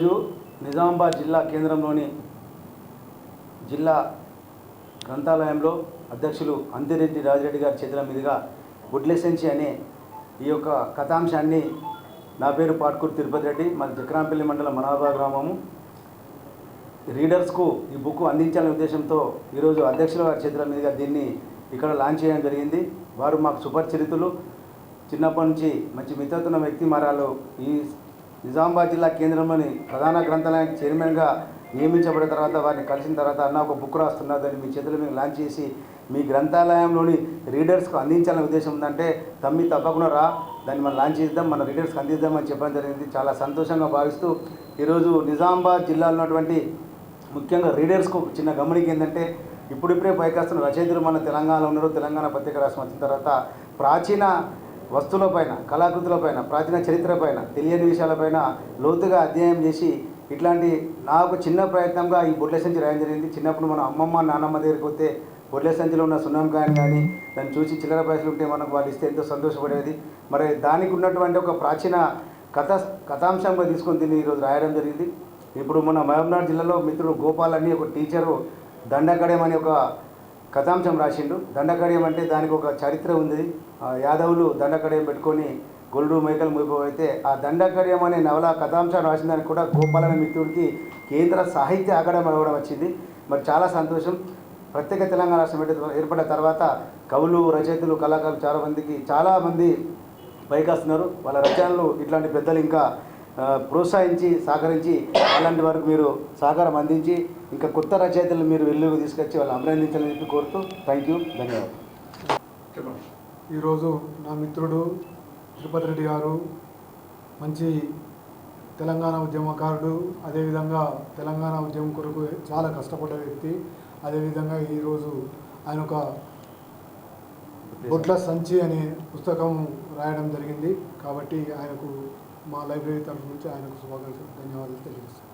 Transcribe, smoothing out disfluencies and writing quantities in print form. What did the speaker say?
ఈరోజు నిజామాబాద్ జిల్లా కేంద్రంలోని జిల్లా గ్రంథాలయంలో అధ్యక్షులు అందిరెడ్డి రాజిరెడ్డి గారి చేతుల మీదుగా గుడ్లెసెంచి అనే ఈ యొక్క కథాంశాన్ని, నా పేరు పాట్కూరు తిరుపతి రెడ్డి, మన జక్రాంపల్లి మండలం మనాబా గ్రామము, రీడర్స్కు ఈ బుక్ అందించాలనే ఉద్దేశంతో ఈరోజు అధ్యక్షుల వారి చేతుల మీదుగా దీన్ని ఇక్కడ లాంచ్ చేయడం జరిగింది. వారు మాకు సుపరిచితులు, చిన్నప్పటి నుంచి మంచి మిత్రతున్న వ్యక్తి. మరాలు ఈ నిజామాబాద్ జిల్లా కేంద్రంలోని ప్రధాన గ్రంథాలయానికి చైర్మన్గా నియమించబడిన తర్వాత వారిని కలిసిన తర్వాత, అన్న ఒక బుక్ రాస్తున్నారు, దాన్ని మీ చేతుల మీద లాంచ్ చేసి మీ గ్రంథాలయంలోని రీడర్స్కు అందించాలనే ఉద్దేశం ఉందంటే, తప్పకుండా రా, దాన్ని మనం లాంచ్ చేద్దాం, మన రీడర్స్కి అందిద్దామని చెప్పడం జరిగింది. చాలా సంతోషంగా భావిస్తూ ఈరోజు నిజామాబాద్ జిల్లాలో ఉన్నటువంటి ముఖ్యంగా రీడర్స్కు చిన్న గమనిక ఏంటంటే, ఇప్పుడిప్పుడే పైకొస్తున్న రచయితలు మన తెలంగాణలో ఉన్నారు. తెలంగాణ ప్రత్యేక రాష్ట్రం వచ్చిన తర్వాత ప్రాచీన వస్తువులపైన, కళాకృతులపైన, ప్రాచీన చరిత్రపైన, తెలియని విషయాలపైన లోతుగా అధ్యయనం చేసి ఇట్లాంటి నాకు చిన్న ప్రయత్నంగా ఈ బొడ్ల సంచి రాయడం జరిగింది. చిన్నప్పుడు మన అమ్మమ్మ నాన్నమ్మ దగ్గరికి వస్తే బొడ్ల సంచిలో ఉన్న సున్నంకాయని కానీ దాన్ని చూసి చిల్లర పైసలు ఉంటే మనకు వాళ్ళు ఇస్తే ఎంతో సంతోషపడేది. మరి దానికి ఉన్నటువంటి ఒక ప్రాచీన కథాంశంగా తీసుకొని దీన్ని ఈరోజు రాయడం జరిగింది. ఇప్పుడు మన మహబూబ్నగర్ జిల్లాలో మిత్రుడు గోపాల్ అని ఒక టీచరు దండకడయం అని ఒక కథాంశం రాసిండు. దండకడయం అంటే దానికి ఒక చరిత్ర ఉంది. యాదవులు దండకడయం పెట్టుకొని గొల్లు మేకలు మోయిపోతే ఆ దండకడయం అనే నవల కథాంశం రాసిన దానికి కూడా గోపాల్ అనే మిత్రుడికి కేంద్ర సాహిత్య అకాడమీ అవ్వడం వచ్చింది. మరి చాలా సంతోషం. ప్రత్యేక తెలంగాణ రాష్ట్రం ఏర్పడిన తర్వాత కవులు, రచయితలు, కళాకారులు చాలామంది పైకి వస్తున్నారు. వాళ్ళ రచనలు ఇట్లాంటి పెద్దలు ఇంకా ప్రోత్సహించి సహకరించి అలాంటి వరకు మీరు సహకారం అందించి ఇంకా కొత్త రచయితలు మీరు వెలుగులోకి తీసుకొచ్చి వాళ్ళు అభినందించాలని చెప్పి కోరుతూ థ్యాంక్ యూ, ధన్యవాదాలు. ఈరోజు నా మిత్రుడు తిరుపతి రెడ్డి గారు మంచి తెలంగాణ ఉద్యమకారుడు, అదేవిధంగా తెలంగాణ ఉద్యమం కొరకు చాలా కష్టపడ్డ వ్యక్తి. అదేవిధంగా ఈరోజు ఆయన ఒక బొడ్ల సంచి అనే పుస్తకం రాయడం జరిగింది. కాబట్టి ఆయనకు మా లైబ్రరీ తరఫు నుంచి ఆయనకు శుభాకాంక్షలు, ధన్యవాదాలు తెలియజేస్తాను.